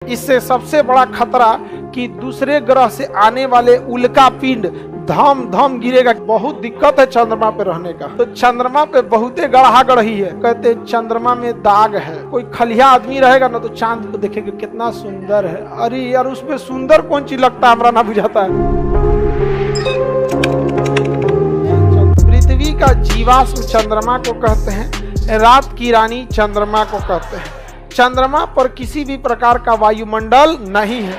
इससे सबसे बड़ा खतरा कि दूसरे ग्रह से आने वाले उल्का पिंड धम धम गिरेगा। बहुत दिक्कत है चंद्रमा पे रहने का। तो चंद्रमा पे बहुते गढ़ा गढ़ी है। कहते चंद्रमा में दाग है। कोई खलिया आदमी रहेगा ना तो चांद को देखेगा कितना सुंदर है। अरे यार उसमें सुंदर कौन चीज लगता है हमरा ना बुझाता है। पृथ्वी का जीवाश्म चंद्रमा को कहते हैं। रात की रानी चंद्रमा को कहते हैं। चंद्रमा पर किसी भी प्रकार का वायुमंडल नहीं है।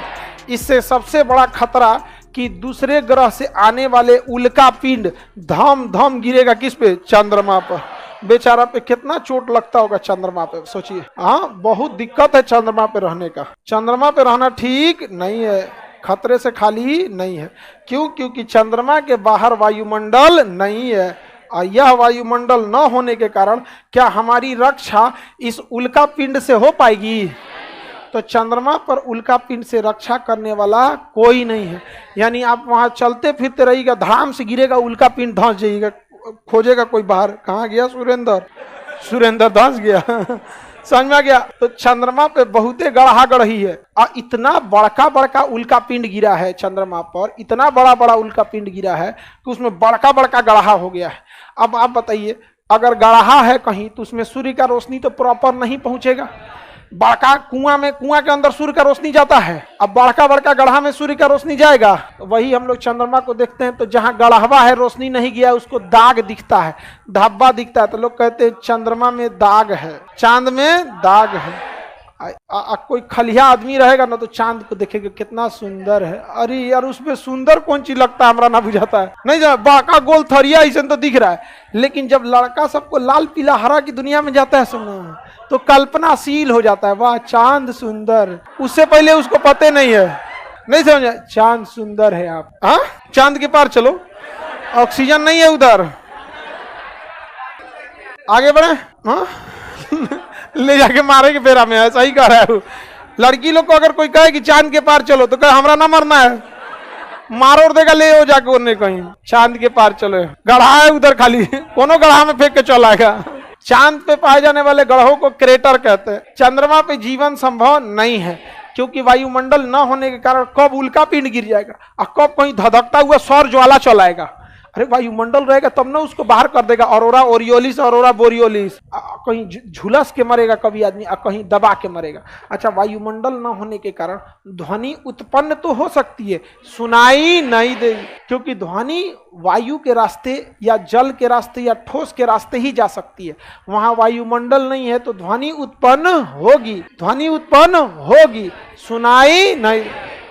इससे सबसे बड़ा खतरा कि दूसरे ग्रह से आने वाले उल्का पिंड धम धम गिरेगा। किस पे? चंद्रमा पर। बेचारा पे कितना चोट लगता होगा चंद्रमा पे, सोचिए। हाँ, बहुत दिक्कत है चंद्रमा पे रहने का। चंद्रमा पे रहना ठीक नहीं है, खतरे से खाली नहीं है। क्यों? क्योंकि चंद्रमा के बाहर वायुमंडल नहीं है। और यह वायुमंडल न होने के कारण क्या हमारी रक्षा इस उल्का पिंड से हो पाएगी? तो चंद्रमा पर उल्का पिंड से रक्षा करने वाला कोई नहीं है। यानी आप वहां चलते फिरते रहिएगा, धड़ाम से गिरेगा उल्का पिंड, धंस जाइएगा, खोजेगा कोई बाहर। कहाँ गया सुरेंद्र धंस गया। समझ में आ गया? तो चंद्रमा पे बहुते गढ़ा गढ़ी है। और इतना बड़का बड़का उल्का पिंड गिरा है चंद्रमा पर, इतना बड़ा बड़ा उल्का पिंड गिरा है कि उसमें बड़का बड़का गढ़ा हो गया है। अब आप बताइए, अगर गढ़ा है कहीं तो उसमें सूर्य का रोशनी तो प्रॉपर नहीं पहुंचेगा। बड़का कुआं के अंदर सूर्य का रोशनी जाता है, अब बड़का बड़का गढ़ा में सूर्य का रोशनी जाएगा। तो वही हम लोग चंद्रमा को देखते हैं तो जहां गढ़वा है, रोशनी नहीं गया, उसको दाग दिखता है, धब्बा दिखता है। तो लोग कहते हैं चंद्रमा में दाग है, चांद में दाग है। कोई खलिया आदमी रहेगा ना तो चांद को देखेगा कितना सुंदर है। अरे यार उसमें सुंदर कौन चीज लगता है हमरा ना बुझाता है। नहीं जा बाका गोल थरिया ऐसा तो दिख रहा है, लेकिन जब लड़का सबको लाल पीला हरा की दुनिया में जाता है सुनना, तो कल्पनाशील हो जाता है, वाह चांद सुंदर। उससे पहले उसको पता नहीं है, नहीं समझा, चांद सुंदर है। आप हाँ चांद के पार चलो, ऑक्सीजन नहीं है उधर, आगे बढ़े। हाँ ले जाके मारे के फेरा में, ऐसा ही कह रहा है। लड़की लोग को अगर कोई कहे कि चांद के पार चलो तो कहे हमरा ना मरना है, मारो और देगा, ले हो जाके उन्हें कहीं चांद के पार चलो। गढ़ा है उधर खाली, कोनो गढ़ा में फेंक के चल आएगा। चांद पे पाए जाने वाले गढ़ों को क्रेटर कहते हैं। चंद्रमा पे जीवन संभव नहीं है क्योंकि वायुमंडल न होने के कारण कब उल्का पिंड गिर जाएगा और कब कहीं धधकता हुआ सौर ज्वाला चल आएगा। अरे वायुमंडल रहेगा तब ना उसको बाहर कर देगा। ऑरोरा ओरियोलिस, ऑरोरा बोरियोलिस, कहीं झुलस के मरेगा कभी आदमी, कहीं दबा के मरेगा। अच्छा, वायुमंडल न होने के कारण ध्वनि उत्पन्न तो हो सकती है, सुनाई नहीं देगी, क्योंकि ध्वनि वायु के रास्ते या जल के रास्ते या ठोस के रास्ते ही जा सकती है। वहां वायुमंडल नहीं है तो ध्वनि उत्पन्न होगी, सुनाई नहीं।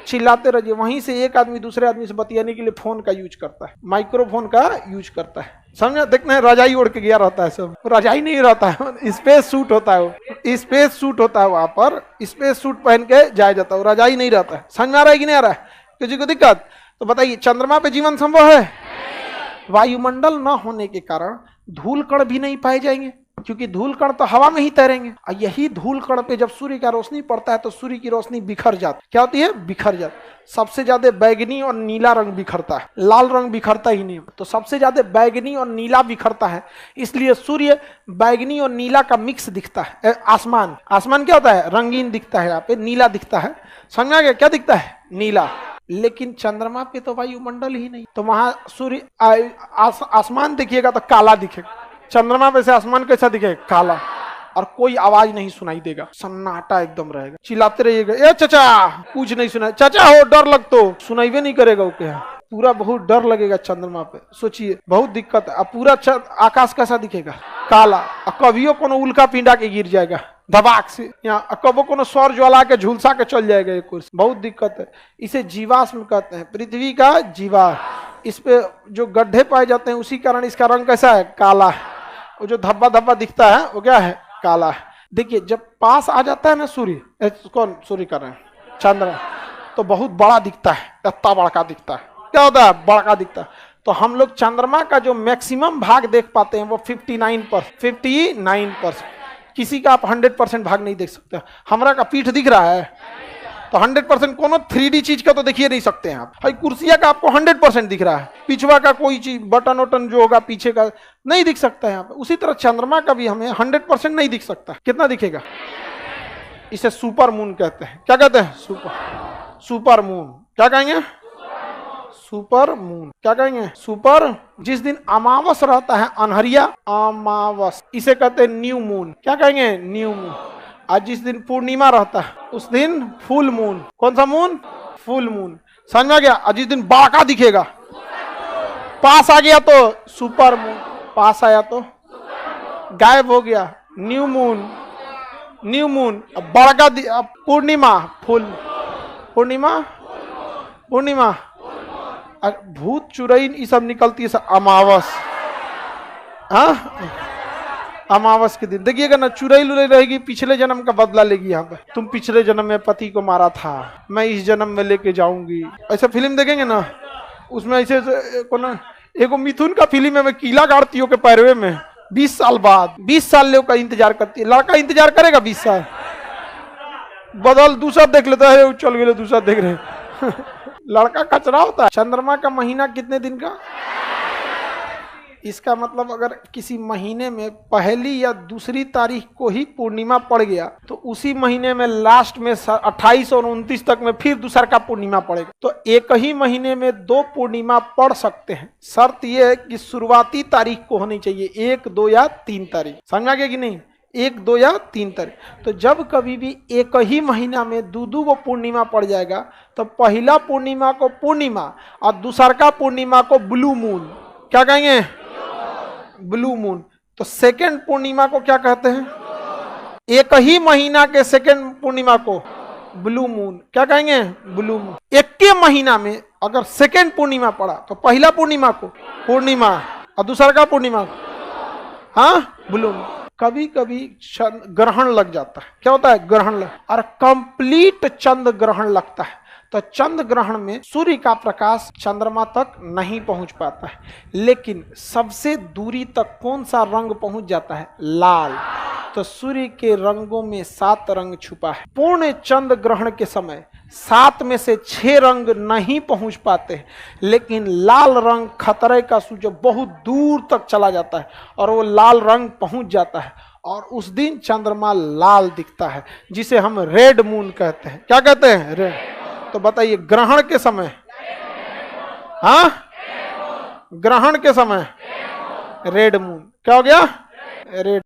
चिल्लाते रहिए। वहीं से एक आदमी दूसरे आदमी से बतियाने के लिए फोन का यूज करता है, माइक्रोफोन का यूज करता है। समझा? देखना है रजाई ओढ़ के गया रहता है, सब रजाई नहीं रहता है, स्पेस सूट होता है, वो स्पेस सूट होता है, वहां पर स्पेस सूट पहन के जाया जाता है, रजाई नहीं रहता है। समझ में आ रहा है कि नहीं आ रहा है? किसी को दिक्कत? तो बताइए चंद्रमा पे जीवन संभव है? वायुमंडल न होने के कारण धूल कण भी नहीं पाए जाएंगे, क्योंकि धूल कण तो हवा में ही तैरेंगे। और यही धूल कण पे जब सूर्य का रोशनी पड़ता है तो सूर्य की रोशनी बिखर जाती। क्या होती है? बिखर जाती। सबसे ज्यादा बैगनी और नीला रंग बिखरता है, लाल रंग बिखरता ही नहीं। तो सबसे ज्यादा बैगनी और नीला बिखरता है, इसलिए सूर्य बैगनी और नीला का मिक्स दिखता है। आसमान क्या होता है? रंगीन दिखता है, यहाँ पे नीला दिखता है। समझ में आ गया? क्या दिखता है? नीला। लेकिन चंद्रमा पे तो वायुमंडल ही नहीं, तो वहां सूर्य आसमान देखिएगा तो काला दिखेगा। चंद्रमा पे से आसमान कैसा दिखेगा? काला। और कोई आवाज नहीं सुनाई देगा, सन्नाटा एकदम रहेगा। चिल्लाते रहिएगा, ए चाचा, कुछ नहीं सुना, चाचा हो डर लग, तो सुनाई नहीं करेगा। वो क्या पूरा बहुत डर लगेगा चंद्रमा पे। सोचिए, बहुत दिक्कत है। अब पूरा आकाश कैसा दिखेगा? काला। और कभियो कोनो उल्का पिंडा के गिर जाएगा धबाक से, यहाँ कबो कोनो सौर ज्वाला के झुलसा के चल जाएगा एक कुर्सी। बहुत दिक्कत है। इसे जीवाश्म कहते हैं, पृथ्वी का जीवाश्म। इस पे जो गड्ढे पाए जाते हैं उसी कारण इसका रंग कैसा है? काला है। वो जो धब्बा धब्बा दिखता है वो क्या है? काला है। देखिए जब पास आ जाता है ना सूर्य, कौन सूर्य कर रहे हैं? चंद्र, तो बहुत बड़ा दिखता है, इतना बड़का दिखता है। क्या होता है? बड़का दिखता है। तो हम लोग चंद्रमा का जो मैक्सिमम भाग देख पाते हैं वो 59%। किसी का आप 100% भाग नहीं देख सकते। हमरा का पीठ दिख रहा है तो 100% कोनो 3D चीज का तो देखिए नहीं सकते हैं आप। भाई कुर्सिया का आपको 100% दिख रहा है, पिछवा का कोई चीज बटन वटन जो होगा पीछे का नहीं दिख सकता है यहाँ पे। उसी तरह चंद्रमा का भी हमें 100% नहीं दिख सकता। कितना दिखेगा? इसे सुपर मून कहते हैं। क्या कहते हैं? Super moon. क्या कहेंगे? Super moon. क्या कहेंगे? सुपर। जिस दिन अमावस रहता है, अनहरिया अमावस, इसे कहते हैं न्यू मून। क्या कहेंगे? New moon. आज जिस दिन पूर्णिमा रहता है उस दिन फुल मून। कौन सा मून? Full moon. समझ में आ गया? और जिस दिन बाका दिखेगा, पास आ गया तो सुपर मून, पास आया तो गायब हो गया न्यू मून। New moon. अब बड़का पूर्णिमा, फुल पूर्णिमा, पूर्णिमा। भूत चुड़ैल ये सब निकलती है अमावस। हाँ, अमावस के दिन देखिएगा ना, चुड़ैल उड़ैल रहेगी, पिछले जन्म का बदला लेगी। यहाँ पे तुम पिछले जन्म में पति को मारा था, मैं इस जन्म में लेके जाऊंगी। ऐसा फिल्म देखेंगे ना, उसमें ऐसे एगो मिथुन का फिल्म है, मैं कीला गाड़ती हूँ के पैरवे में 20 साल बाद, 20 साल लोग का इंतजार करती है। लड़का इंतजार करेगा 20 साल, बदल दूसरा देख लेता है, चल गए दूसरा देख रहे लड़का कचरा होता है। चंद्रमा का महीना कितने दिन का? इसका मतलब अगर किसी महीने में पहली या दूसरी तारीख को ही पूर्णिमा पड़ गया तो उसी महीने में लास्ट में 28 और 29 तक में फिर दूसरा का पूर्णिमा पड़ेगा। तो एक ही महीने में 2 पूर्णिमा पड़ सकते हैं। शर्त यह है कि शुरुआती तारीख को होनी चाहिए 1, 2 या 3 तारीख। समझ आ गया कि नहीं? 1, 2 या 3 तारीख। तो जब कभी भी एक ही महीना में 2 को पूर्णिमा पड़ जाएगा तो पहला पूर्णिमा को पूर्णिमा और दूसरा का पूर्णिमा को ब्लू मून। क्या कहेंगे? Blue moon. तो सेकेंड पूर्णिमा को क्या कहते हैं? एक ही महीना के सेकेंड पूर्णिमा को ब्लू मून। क्या कहेंगे? Blue moon. एक के महीना में अगर सेकेंड पूर्णिमा पड़ा तो पहला पूर्णिमा को पूर्णिमा और दूसरा का पूर्णिमा, हाँ, ब्लू मून। कभी कभी ग्रहण लग जाता है। क्या होता है? ग्रहण और कंप्लीट चंद्र ग्रहण लगता है। तो चंद्र ग्रहण में सूर्य का प्रकाश चंद्रमा तक नहीं पहुंच पाता है, लेकिन सबसे दूरी तक कौन सा रंग पहुंच जाता है? लाल। तो सूर्य के रंगों में 7 रंग छुपा है। पूर्ण चंद्र ग्रहण के समय 7 में से 6 रंग नहीं पहुंच पाते, लेकिन लाल रंग खतरे का सूचक बहुत दूर तक चला जाता है और वो लाल रंग पहुंच जाता है और उस दिन चंद्रमा लाल दिखता है, जिसे हम रेड मून कहते हैं। क्या कहते हैं? रेड। तो बताइए, ग्रहण के समय, हाँ, ग्रहण के समय रेड मून। क्या हो गया? रेड।